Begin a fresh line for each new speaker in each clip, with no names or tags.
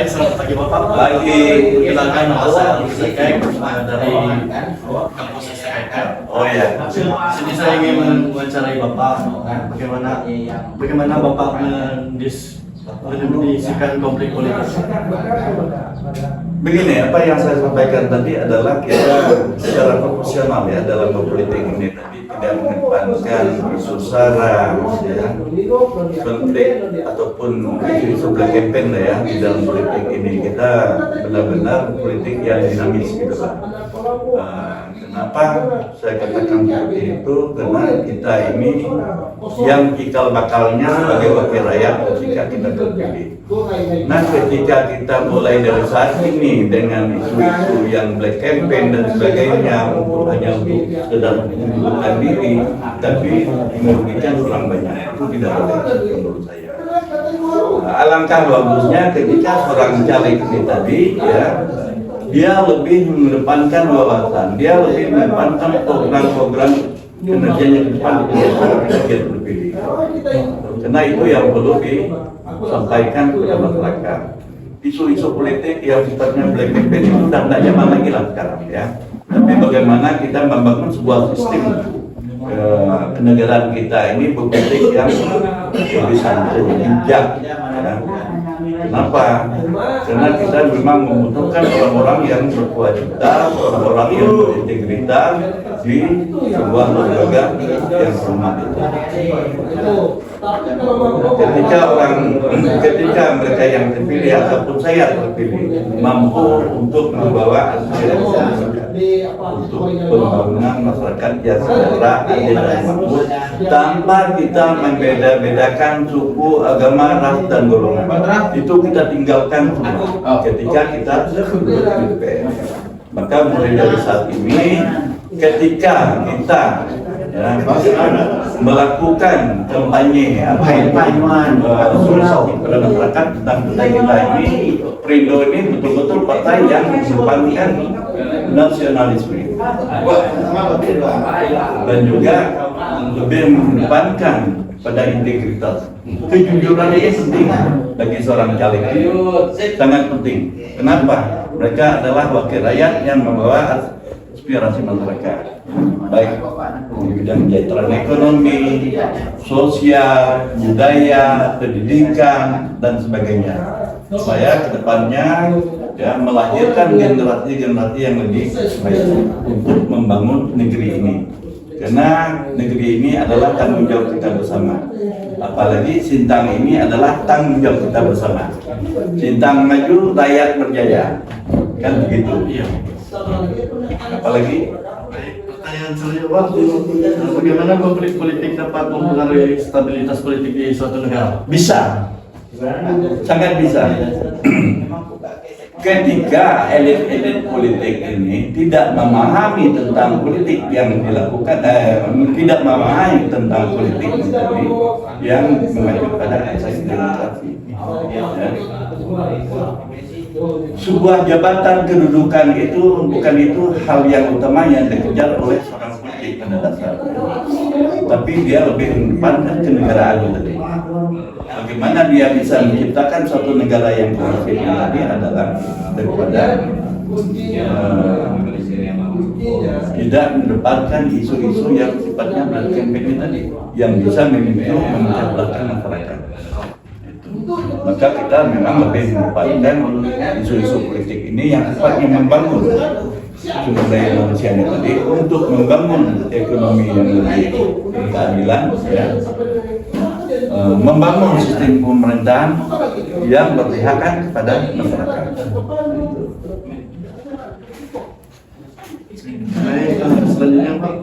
Baik, selamat pagi Bapak.
Pagi.
Perkenalkan nama saya Alif Sekek dari kampus STKK.
Oh ya.
Sini saya ingin mewawancarai Bapak bagaimana Bapak mendiskusikan konflik politik.
Begini, apa yang saya sampaikan tadi adalah kita secara profesional ya dalam berpolitik ini tadi tidak mengedepankan isu sara, ya, konflik ataupun isu black campaign ya di dalam politik ini. Kita benar-benar politik yang dinamis gitu lah. Kenapa saya katakan seperti itu? Karena kita ini yang cikal bakalnya sebagai wakil rakyat ketika kita terpilih. Nah, ketika kita mulai dari saat ini dengan isu-isu yang black campaign dan sebagainya hanya untuk sekedar mengundurkan diri, tapi merugikan orang banyak, itu tidak boleh menurut saya. Alangkah bagusnya ketika seorang caleg ini tadi ya, dia lebih mengedepankan wawasan, dia lebih mengedepankan program-program kinerjanya ke depan ketika dia terpilih. Karena itu yang perlu disampaikan kepada masyarakat. Isu-isu politik yang sifatnya black campaign itu sudah tidak zaman lagi lah sekarang ya. Tapi bagaimana kita membangun sebuah sistem kenegaraan kita ini berpolitik yang lebih santun, bijak. Ya. Kenapa? Karena kita memang membutuhkan orang-orang yang berkewajiban, orang-orang yang berintegritas di sebuah lembaga yang hormat itu. Ketika mereka yang terpilih ataupun saya terpilih mampu untuk membawa aspirasi masyarakat untuk pembangunan masyarakat yang sejahtera, adil dan makmur tanpa kita membeda-bedakan suku, agama, ras dan golongan. Itu kita tinggalkan semua ketika kita duduk di DPR. Maka mulai dari saat ini ketika kita ya, melakukan kampanye solusi pada masyarakat tentang kita ini, Perindo ini betul-betul partai yang mengedepankan nasionalisme dan juga lebih mengedepankan pada integritas. Kejujuran ini penting bagi seorang caleg, sangat penting. Kenapa? Mereka adalah wakil rakyat yang membawa aspirasi masyarakat, baik di bidang kesejahteraan ekonomi, sosial, budaya, pendidikan, dan sebagainya. Supaya kedepannya ya melahirkan generasi-generasi yang lebih baik untuk membangun negeri ini. Karena negeri ini adalah tanggung jawab kita bersama. Apalagi Sintang ini adalah tanggung jawab kita bersama. Sintang maju, rakyat berjaya. Kan begitu. Iya. Apalagi
pertanyaan selanjutnya, bagaimana konflik politik dapat mempengaruhi stabilitas politik di suatu negara?
bisa, sangat bisa. Ketika elit-elit politik ini tidak memahami tentang politik yang dilakukan, tidak memahami tentang politik ini yang mengacu pada asas demokrasi. Ya. Sebuah jabatan kedudukan itu bukan itu hal yang utama yang dikejar oleh seorang politik pada dasarnya, tapi dia lebih mengedepankan kenegaraan tadi. Bagaimana dia bisa menciptakan suatu negara yang kondusif tadi adalah daripada tidak mendepankan isu-isu yang sifatnya black campaign tadi yang bisa memicu memecah belahkan masyarakat. Maka kita memang lebih mengedepankan isu-isu politik ini yang sifatnya membangun sumber daya manusia tadi untuk membangun ekonomi yang lebih keadilan, ya. Membangun sistem pemerintahan yang berpihakan kepada masyarakat.
Baik, selanjutnya Pak,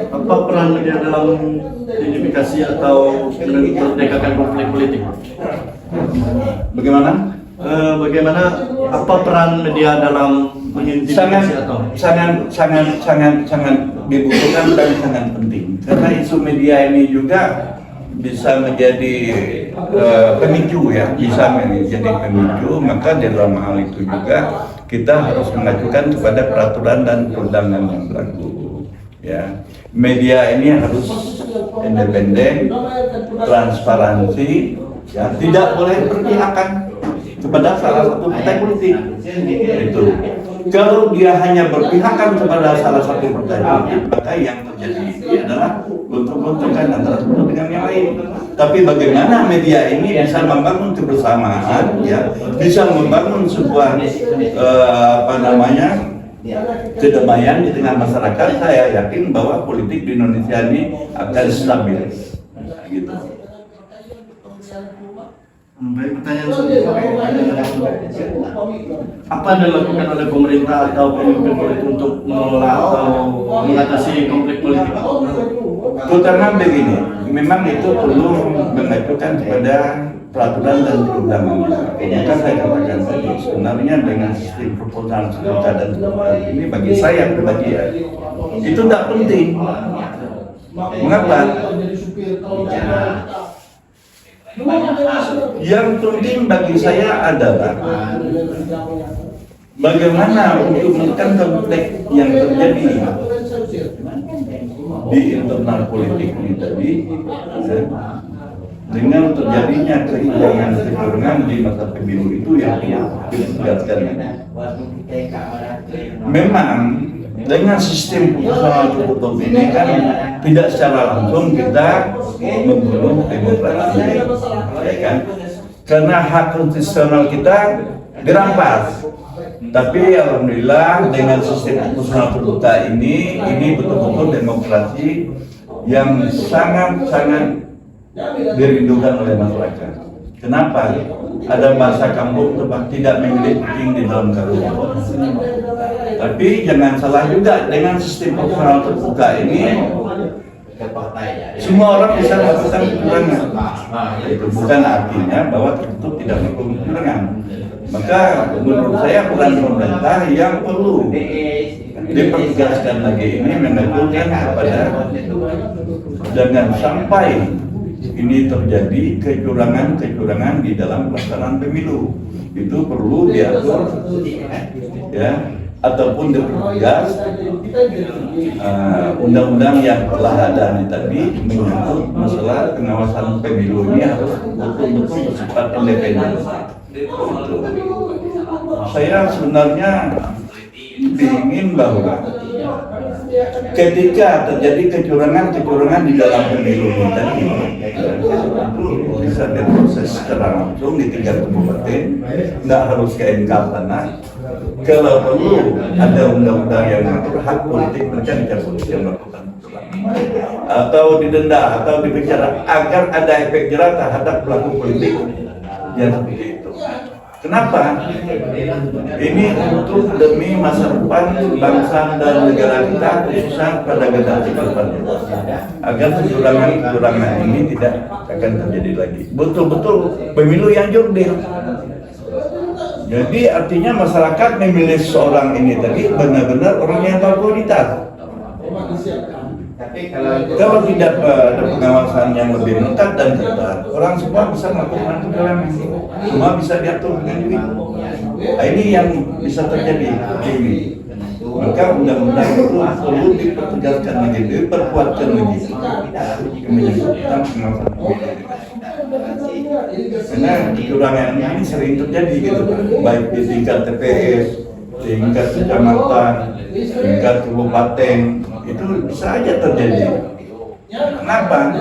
apa peran media dalam identifikasi atau menegakkan konflik politik?
Bagaimana?
Bagaimana apa peran media dalam mengidentifikasi atau
sangat dibutuhkan dan sangat penting karena isu media ini juga bisa menjadi pemicu ya, bisa menjadi pemicu. Maka di dalam hal itu juga kita harus mengajukan kepada peraturan dan undangan yang berlaku. Ya, media ini harus independen, transparansi, ya, tidak boleh berpihakan kepada salah satu partai politik. Itu. Kalau dia hanya berpihakkan kepada salah satu partai politik, maka yang terjadi adalah bentuk-bentukan antara satu dengan yang lain. Tapi bagaimana media ini bisa membangun kebersamaan, ya, bisa membangun sebuah kedamaian di tengah masyarakat, saya yakin bahwa politik di Indonesia ini akan stabil. Gitu.
Baik, pertanyaan selanjutnya. Apa yang dilakukan oleh pemerintah atau pemimpin politik untuk mengelola atau mengatasi konflik politik?
Terutama begini, memang itu perlu mengajukan kepada peraturan dan perundangan. Maka saya katakan tadi, sebenarnya dengan sistem proporsional dan ini bagi saya pribadi ya, itu tidak penting. Mengapa? Yang penting bagi saya adalah bagaimana untuk menekan konflik yang terjadi di internal politik ini tadi, dengan terjadinya kehilangan di masa pemilu itu yang ditegaskan. Memang dengan sistem proporsional tertutup ini kan tidak secara langsung kita membunuh demokrasi, ya kan? Karena hak konstitusional kita dirampas. Tapi alhamdulillah dengan sistem proporsional terbuka ini betul-betul demokrasi yang sangat-sangat dirindukan oleh masyarakat. Kenapa? Ada bahasa kampung tidak memilih kucing di dalam karung. Tapi jangan salah juga, dengan sistem proporsional terbuka ini semua orang bisa melakukan kecurangan. Itu bukan artinya bahwa tertutup tidak melakukan kecurangan. Maka menurut saya peran pemerintah yang perlu dipertegaskan lagi ini menentukan kepada jangan sampai ini terjadi kecurangan di dalam pelaksanaan pemilu. Itu perlu diatur, ya, ataupun dipertegas undang-undang yang telah ada tadi menyangkut masalah pengawasan pemilu ini harus betul-betul bersifat independen. Saya sebenarnya ingin bahwa ketika terjadi kecurangan di dalam pemilu ini tadi bisa diproses secara langsung di tingkat kabupaten, nggak harus ke MK sana. Kalau perlu ada undang-undang yang mengatur hak politik mereka dicabut yang melakukan atau didenda atau dipenjara agar ada efek jerah terhadap pelaku politik yang seperti itu. Kenapa? Ini untuk demi masa depan bangsa dan negara kita, khususnya pada generasi ke depannya, agar kecurangan ini tidak akan terjadi lagi. Betul-betul pemilu yang jurdil. Jadi artinya masyarakat memilih seorang ini tadi benar-benar orang yang berkualitas. Kalau tidak ada pengawasan yang lebih lengkap dan ketat, orang semua bisa melakukan kecurangan, semua bisa diatur dengan duit. Nah, ini yang bisa terjadi ini. Maka undang-undang itu perlu dipertegaskan lagi, diperkuatkan lagi, menyangkut tentang pengawasan pemilu. Karena kecurangan ini sering terjadi gitu, baik di tingkat TPS, tingkat kecamatan, tingkat kabupaten, itu bisa aja terjadi. Kenapa?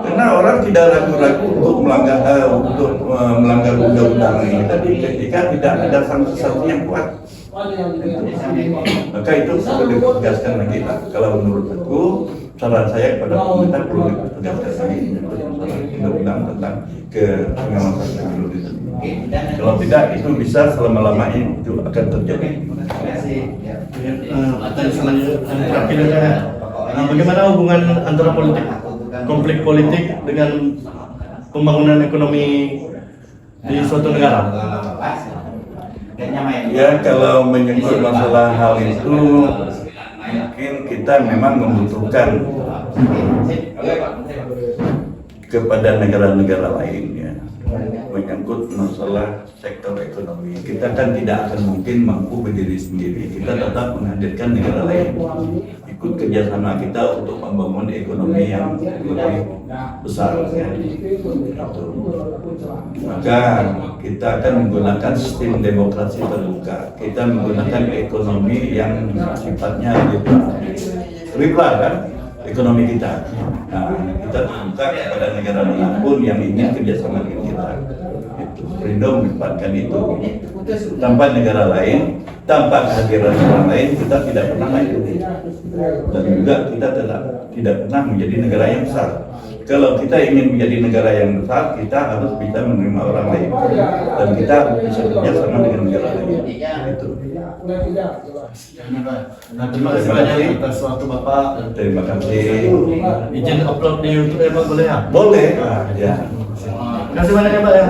Karena orang tidak ragu-ragu untuk melanggar undang-undang ini tadi ketika tidak ada sanksi-sanksi yang kuat. Maka itu perlu ditegaskan lagi. Kalau menurut aku, saran saya kepada pemerintah perlu ditegaskan lagi undang-undang tentang pengawasan pemilu itu. Kalau tidak, itu bisa selama-lamanya itu akan terjadi.
Pertanyaan selanjutnya, bagaimana hubungan antara konflik politik dengan pembangunan ekonomi di suatu negara?
Ya, kalau menyangkut masalah hal itu, mungkin kita memang membutuhkan kepada negara-negara lain, ya, menyangkut masalah sektor ekonomi. ekonomi. Kita kan tidak akan mungkin mampu berdiri sendiri. Kita tetap menghadirkan negara lain ikut kerjasama kita untuk membangun ekonomi yang lebih besar. Ya. Maka kita akan menggunakan sistem demokrasi terbuka. Kita menggunakan ekonomi yang sifatnya liberal kan, ekonomi kita. Nah, kita terbuka kepada negara manapun yang ingin kerjasama dengan kita. Perindo menempatkan itu. Tanpa negara lain, tanpa kehadiran orang lain, kita tidak pernah maju. Dan juga kita tidak pernah menjadi negara yang besar. Kalau kita ingin menjadi negara yang besar, kita harus bisa menerima orang lain. Dan kita bisa kerjasama dengan negara lain. Itu.
Nah, terima kasih banyak atas waktu Bapak.
Terima kasih.
Izin upload di YouTube emang boleh ya?
Boleh. Ya.
Terima kasih banyak ya Pak ya.